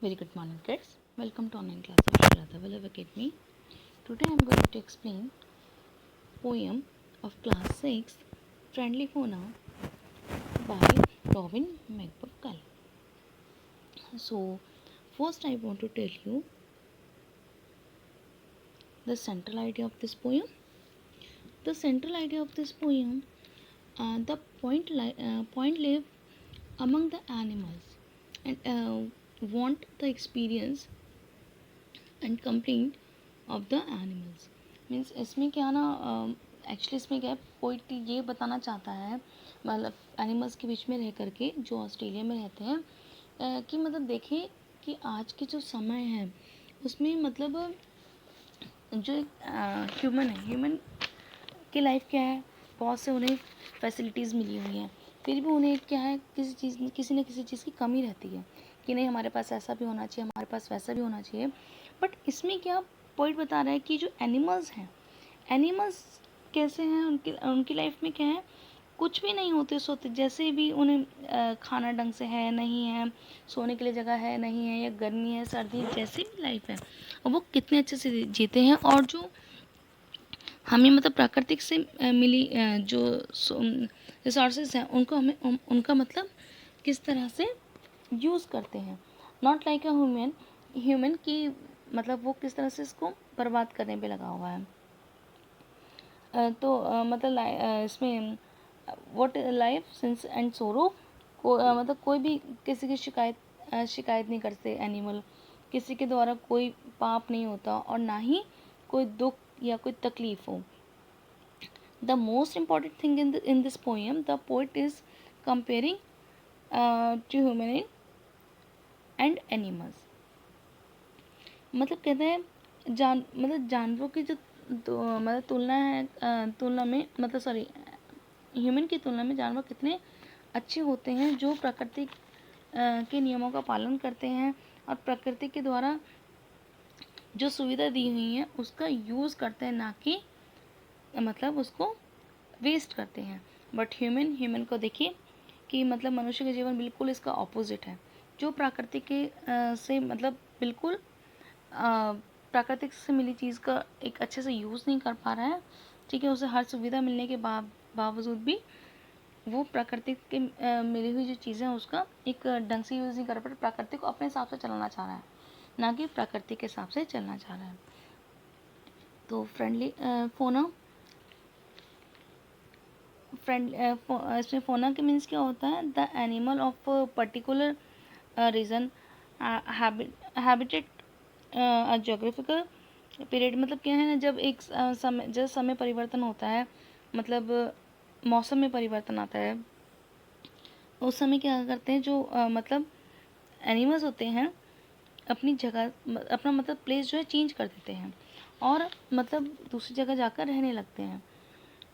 Very good morning, kids. Welcome to online class of Shraddha Vallabh Academy. Today I am going to explain poem of class 6 Friendly Fauna by Robin McBuckle. So, first I want to tell you the central idea of this poem. The central idea of this poem, the point live among the animals and want the experience and complaint of the animals means इसमें क्या ना actually इसमें क्या है poet ये बताना चाहता है मतलब एनिमल्स के बीच में रह करके जो ऑस्ट्रेलिया में रहते हैं कि मतलब देखें कि आज के जो समय है उसमें मतलब जो ह्यूमन है ह्यूमन की लाइफ क्या है बहुत से उन्हें फैसिलिटीज़ मिली हुई हैं फिर भी उन्हें क्या है किसी न किसी चीज़ की कमी रहती है कि नहीं हमारे पास ऐसा भी होना चाहिए हमारे पास वैसा भी होना चाहिए बट इसमें क्या पॉइंट बता रहा है कि जो एनिमल्स हैं एनिमल्स कैसे हैं उनकी लाइफ में क्या है कुछ भी नहीं होते सोते जैसे भी उन्हें खाना ढंग से है नहीं है सोने के लिए जगह है नहीं है या गर्मी है सर्दी है जैसी भी लाइफ है और वो कितने अच्छे से जीते हैं और जो हमें मतलब प्राकृतिक से मिली जो रिसोर्सेज हैं उनको हमें उनका मतलब किस तरह से यूज़ करते हैं नॉट लाइक अ ह्यूमन की मतलब वो किस तरह से इसको बर्बाद करने पे लगा हुआ है तो मतलब इसमें व्हाट लाइफ सिंस एंड सोरो को मतलब कोई भी किसी की शिकायत नहीं करते एनिमल किसी के द्वारा कोई पाप नहीं होता और ना ही कोई दुख या कोई तकलीफ हो the most important thing in this poem the poet is comparing to human and animals मतलब कहते हैं मतलब जानवरों की जो मतलब तुलना में मतलब सॉरी ह्यूमन की तुलना में जानवर कितने अच्छे होते हैं जो प्रकृति के नियमों का पालन करते हैं और प्रकृति के द्वारा जो सुविधा दी हुई है उसका यूज़ करते हैं ना कि मतलब उसको वेस्ट करते हैं बट ह्यूमन को देखिए कि मतलब मनुष्य का जीवन बिल्कुल इसका ऑपोजिट है जो प्राकृतिक के से मतलब बिल्कुल प्राकृतिक से मिली चीज़ का एक अच्छे से यूज़ नहीं कर पा रहा है ठीक है उसे हर सुविधा मिलने के बावजूद भी वो प्राकृतिक के मिली हुई जो चीज़ें हैं उसका एक ढंग से यूज़ नहीं कर पा रहा प्राकृतिक को अपने हिसाब से चलाना चाह रहा है ना कि प्राकृतिक के हिसाब से चलना चाह रहा है तो इसमें फोना के मीन्स क्या होता है the animal of particular region habitat geographical period मतलब क्या है ना जब समय परिवर्तन होता है मतलब मौसम में परिवर्तन आता है उस समय क्या करते हैं जो मतलब एनिमल्स होते हैं अपनी जगह अपना मतलब प्लेस जो है चेंज कर देते हैं और मतलब दूसरी जगह जाकर रहने लगते हैं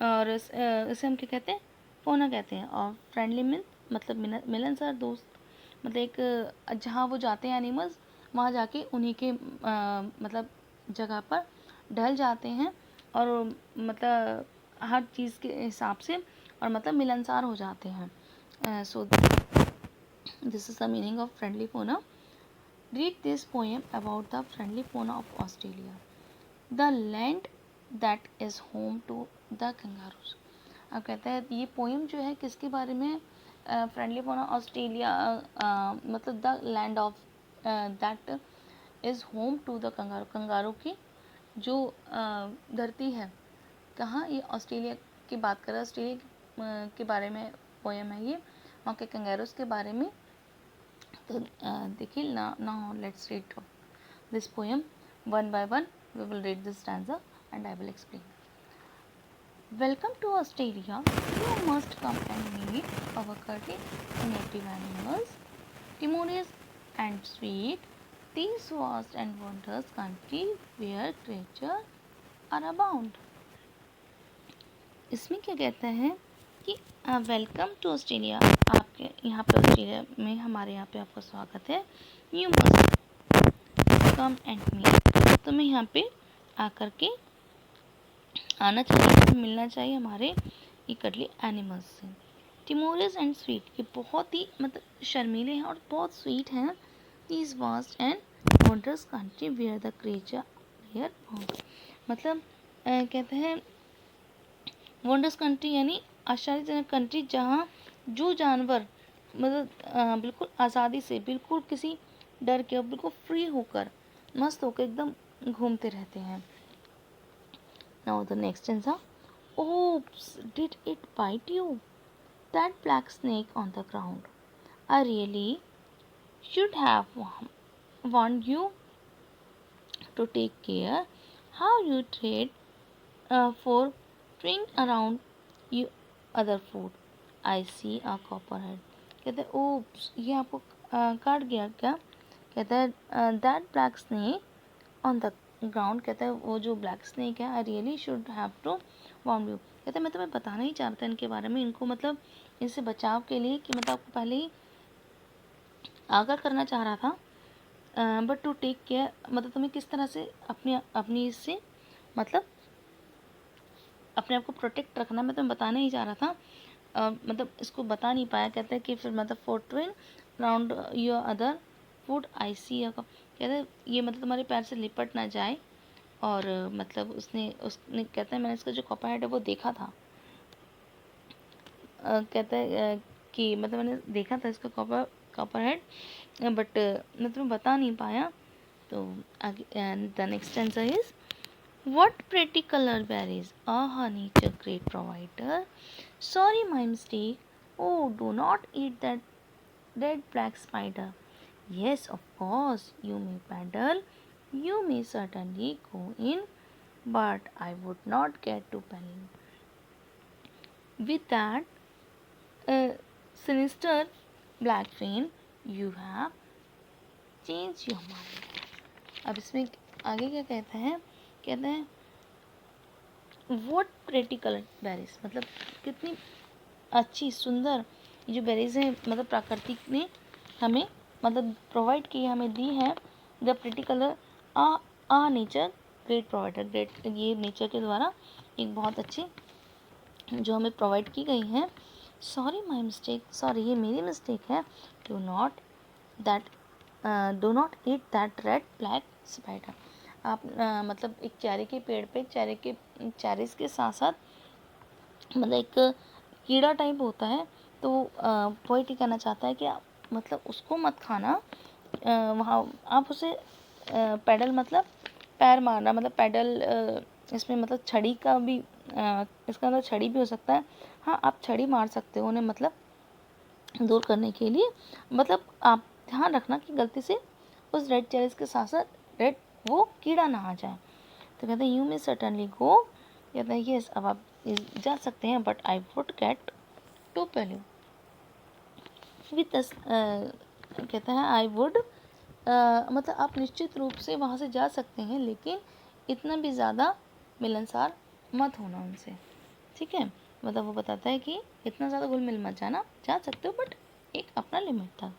और इसे हम क्या कहते हैं फोना कहते हैं और फ्रेंडली मतलब मिलनसार दोस्त मतलब एक जहाँ वो जाते हैं एनिमल्स वहाँ जाके उन्हीं के मतलब जगह पर ढल जाते हैं और मतलब हर चीज़ के हिसाब से और मतलब मिलनसार हो जाते हैं so this is the meaning of friendly fauna read this poem about the friendly fauna of Australia the land that is home to the kangaroos अब कहते हैं ये पोएम जो है किसके बारे में फ्रेंडली फोना ऑस्ट्रेलिया मतलब the land of that is home to the kangaroo की जो धरती है कहाँ ये ऑस्ट्रेलिया की बात कर रहा है ऑस्ट्रेलिया के बारे में पोएम है ये वहाँ के कंगारूज के बारे में तो देखिए now let's read this poem one by one we will read this stanza and I will explain. Welcome to Australia. You must come and meet our cuddly native animals, timorous and sweet. This vast and wondrous country where creatures are abound. इसमें क्या कहता है कि welcome to Australia आपके यहाँ पे Australia में हमारे यहाँ पे आपका स्वागत है you must come and meet तुम्हें यहाँ पे आकर के आना चाहिए मिलना चाहिए हमारे ये कटली एनिमल्स से टिमोरियस एंड स्वीट ये बहुत ही मतलब शर्मीले हैं और बहुत स्वीट हैं is vast and wondrous country where the creature here found. मतलब कहते हैं वंडर्स कंट्री यानी आश्चर्यजनक कंट्री जहाँ जो जानवर मतलब बिल्कुल आज़ादी से, बिल्कुल किसी डर के, बिल्कुल फ्री होकर, मस्त होकर एकदम घूमते रहते हैं. Now the next stanza. Oops, did it bite you? That black snake on the ground. I really should have warned you to take care how you trade for string around you other food. I see a copperhead. कहते हैं oops, ये आपको काट गया क्या? कहता है that black snake on the ground. कहता है वो जो ब्लैक स्नेक है, I really should have to warn you. कहता है मैं तुम्हें बताना ही चाहता था इनके बारे में, इनको मतलब इनसे बचाव के लिए, कि मतलब आपको पहले ही आगाह करना चाह रहा था. बट टू टेक केयर मतलब तुम्हें किस तरह से अपनी इससे मतलब अपने आप को प्रोटेक्ट रखना मैं तुम्हें बताना ही चाह रहा था. मतलब इसको बता नहीं पाया. कहता है कि फिर मतलब फोर्टविन round your other food I see. कहता है ये मतलब तुम्हारे पैर से लिपट ना जाए. और मतलब उसने कहता है मैंने इसका जो कॉपरहेड है वो देखा था. कहता है कि मतलब मैंने देखा था इसका कॉपरहेड, बट मैं तुम्हें बता नहीं पाया. तो the next answer is what pretty colour berries are nature great provider. Sorry my mistake. Oh, do not eat that red black spider. Yes, of course, you may paddle. You may certainly go in, but I would not get to paddle. With that sinister black fin, you have changed your mind. अब इसमें आगे क्या कहता है? कहता है what pretty colored berries, मतलब कितनी अच्छी सुंदर ये जो बेरीज हैं, मतलब प्राकृतिक ने हमें मतलब प्रोवाइड की, हमें दी है. The pretty colour a nature great provider. Great ये नेचर के द्वारा एक बहुत अच्छी जो हमें प्रोवाइड की गई हैं. सॉरी माई मिस्टेक, सॉरी ये मेरी मिस्टेक है. Do not eat that red black spider. आप मतलब एक चेरी के पेड़ पे चेरीज के साथ साथ मतलब एक कीड़ा टाइप होता है, तो पोइट ही कहना चाहता है कि आप मतलब उसको मत खाना. वहाँ आप उसे पैडल मतलब पैर मारना, मतलब पैडल इसमें मतलब छड़ी का भी इसका मतलब छड़ी भी हो सकता है. हाँ, आप छड़ी मार सकते हो उन्हें मतलब दूर करने के लिए. मतलब आप ध्यान रखना कि गलती से उस रेड चेरीज के साथ साथ रेड वो कीड़ा ना आ जाए. तो कहते हैं यू मे सर्टनली गो. कहते हैं यस, अब आप जा सकते हैं, but I would get to पहले विथ कहता है आई वुड मतलब आप निश्चित रूप से वहाँ से जा सकते हैं, लेकिन इतना भी ज़्यादा मिलनसार मत होना उनसे. ठीक है, मतलब वो बताता है कि इतना ज़्यादा घुल मिल मत जाना. जा सकते हो बट एक अपना लिमिट था.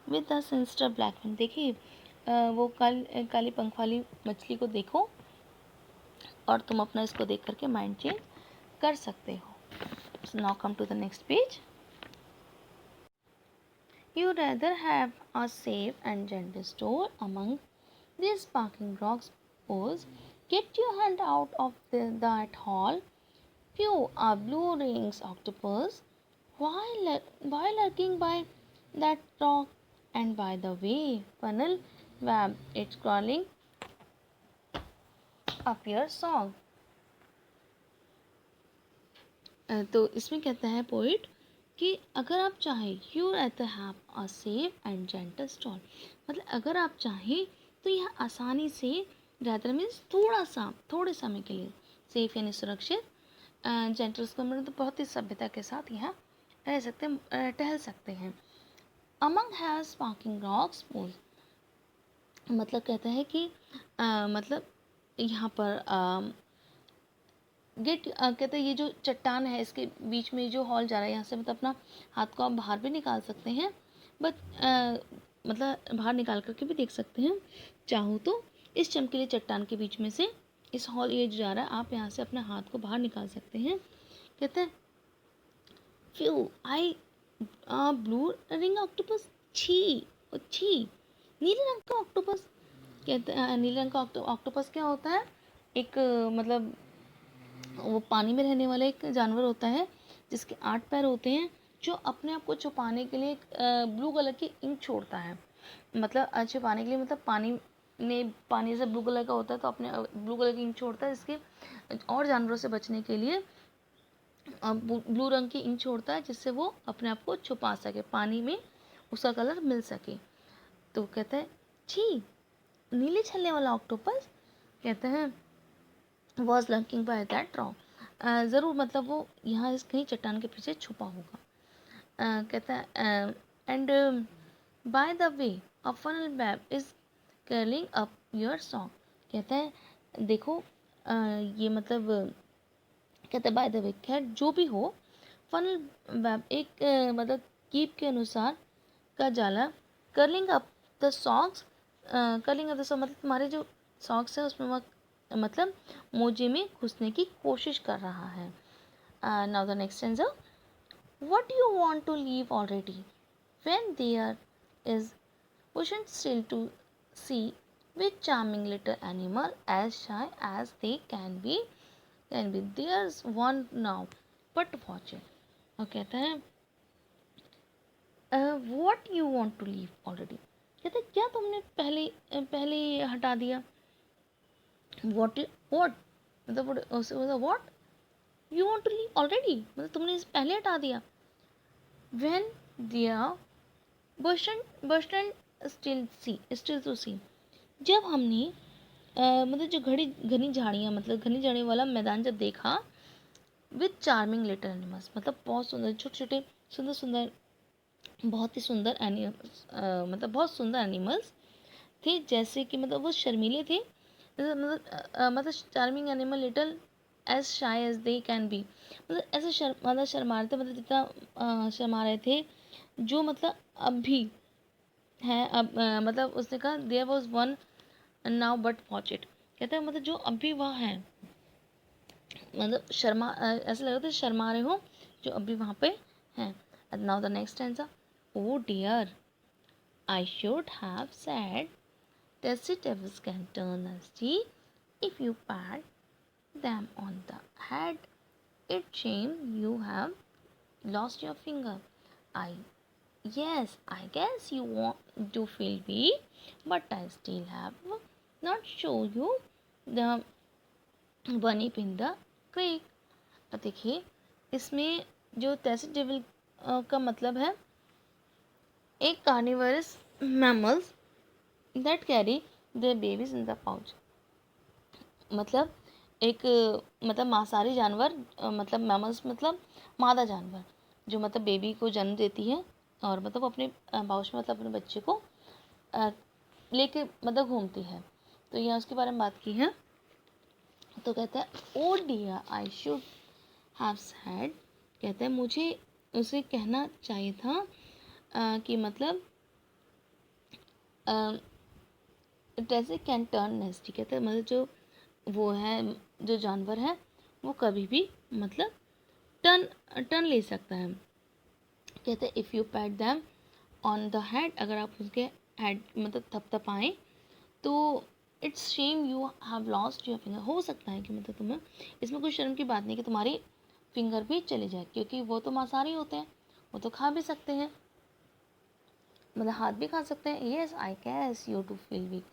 With the sinister blackfin. देखिए वो काली पंख वाली मछली को देखो और तुम अपना इसको देख करके माइंड चेंज कर सकते हो. So now come to the next page. You rather have a safe and gentle store among these sparkling rocks. Suppose get your hand out of that hall. Few are blue rings octopus. Why lurking by that rock? And by the way, funnel web, it's crawling up your song. तो इसमें कहता है poet कि अगर आप चाहें you rather have a safe and gentle stall. मतलब अगर आप चाहें तो यह आसानी से rather मीन्स थोड़े समय के लिए, सेफ यानी सुरक्षित, जेंटल को मतलब तो बहुत ही सभ्यता के साथ यहाँ रह सकते हैं, टहल सकते हैं. Among have sparking rocks pose. मतलब कहता है कि मतलब यहाँ पर गेट कहते हैं ये जो चट्टान है इसके बीच में जो हॉल जा रहा है, यहाँ से मतलब अपना हाथ को आप बाहर भी निकाल सकते हैं, बट मतलब बाहर निकाल करके भी देख सकते हैं. चाहो तो इस चमकीले चट्टान के बीच में से इस हॉल ये जो जा रहा है, आप यहाँ से अपने हाथ को बाहर निकाल सकते हैं. कहते हैं फ्यू आई ब्लू रिंग ऑक्टोपस. छी. नीले रंग का ऑक्टोपस, कहते हैं नीले रंग का ऑक्टोपस क्या होता है, एक मतलब वो पानी में रहने वाला एक जानवर होता है जिसके 8 पैर होते हैं, जो अपने आप को छुपाने के लिए ब्लू कलर की इंक छोड़ता है। मतलब छुपाने के लिए, मतलब पानी से ब्लू कलर का होता है तो अपने ब्लू कलर की इंक छोड़ता है, जिसके और जानवरों से बचने के लिए ब्लू रंग की इंक छोड़ता है, जिससे वो अपने आप को छुपा सके, पानी में उसका कलर मिल सके। तो कहता है छी, नीले छल्ले वाला ऑक्टोपस, कहते हैं was lurking by that rock, ज़रूर मतलब वो यहाँ इस कहीं चट्टान के पीछे छुपा होगा। कहता है and by the way a funnel web is curling up your song, कहता है देखो ये मतलब कहता है बाय द वे, खैर जो भी हो, फनल वेब एक मतलब कीप के अनुसार का जाला, curling up the socks, curling up the socks मतलब तुम्हारे जो सॉक्स है उसमें मतलब मोजे में घुसने की कोशिश कर रहा है। Now the next stanza, what do you want to leave already when there is pushing still to see which charming little animal as shy as they can be there's one now but watch it, और कहता है what you want to leave already, कहता है क्या तुमने पहले ही हटा दिया, what मतलब what you want to leave already, मतलब तुमने इसे पहले हटा दिया। when there बर्स्टन स्टिल टू सी, जब हमने मतलब जो घनी झाड़ियाँ, मतलब घनी झाड़ियों वाला मैदान जब देखा, विथ चार्मिंग लिटिल एनिमल्स मतलब बहुत सुंदर छोटे छोटे सुंदर सुंदर बहुत ही सुंदर एनिमल्स, मतलब बहुत सुंदर एनिमल्स थे, जैसे कि मतलब वो शर्मीले थे, मतलब चार्मिंग एनिमल लिटिल एज शाई एज दे कैन बी, मतलब ऐसे मतलब शर्मा रहे थे, मतलब जितना शर्मा रहे थे, जो मतलब अब भी है। अब मतलब उसने कहा there was one now but watch it, कहते हैं मतलब जो अब भी वह है, मतलब ऐसा लग रहा था शर्मा रहे हो जो अभी वहाँ पे हैं। Now the next answer, oh dear I should have said tasty tables can turn nasty if you pat them on the head. It's shame you have lost your finger. I Yes, I guess you want to feel weak, but I still have not show you the bunny in the creek. अब देखिए इसमें जो tacit devil का मतलब है एक carnivorous mammals that carry their babies in the pouch, मतलब एक मतलब मांसाहारी जानवर, मतलब मैमल्स मतलब मादा जानवर, जो मतलब बेबी को जन्म देती है और मतलब अपने पाउच में मतलब अपने बच्चे को लेके मतलब घूमती है। तो यहाँ उसके बारे में बात की है। तो कहता है oh dear I should have said, कहता है मुझे उसे कहना चाहिए था कि मतलब जैसे कैन टर्न नेस्टी, कहते हैं मतलब जो वो है जो जानवर है वो कभी भी मतलब टर्न ले सकता है। कहते हैं if you PAT them on the head, अगर आप उसके हेड मतलब थपथपाएं तो it's Shem you have lost your finger, हो सकता है कि मतलब तुम्हें, इसमें कोई शर्म की बात नहीं कि तुम्हारी फिंगर भी चली जाए, क्योंकि वो तो मांसाहारी होते हैं, वो तो खा भी सकते हैं, मतलब हाथ भी खा सकते हैं। Yes I cause you to feel weak,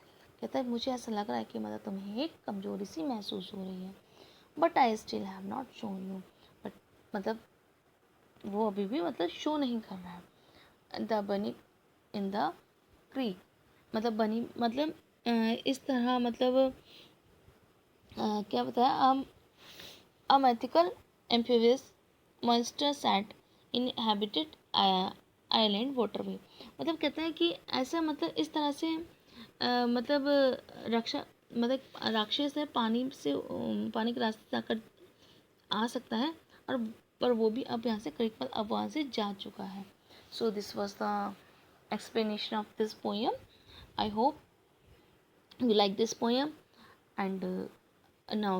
कहता है मुझे ऐसा लग रहा है कि मतलब तुम्हें एक कमजोरी सी महसूस हो रही है, but I still have not shown you, but मतलब वो अभी भी मतलब शो नहीं कर रहा है। द बनी इन द क्रीक, मतलब बनी मतलब इस तरह मतलब क्या बताया, a mythical amphibious monster that inhabited island waterway, मतलब कहते हैं कि ऐसा मतलब इस तरह से मतलब रक्षा मतलब राक्षस है पानी से पानी के रास्ते से आकर आ सकता है, और पर वो भी अब यहाँ से क्रिक पर अब वहाँ से जा चुका है। So this was the explanation of this poem. I hope you like this poem, and now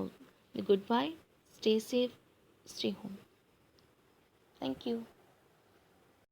goodbye, stay safe, stay home. Thank you.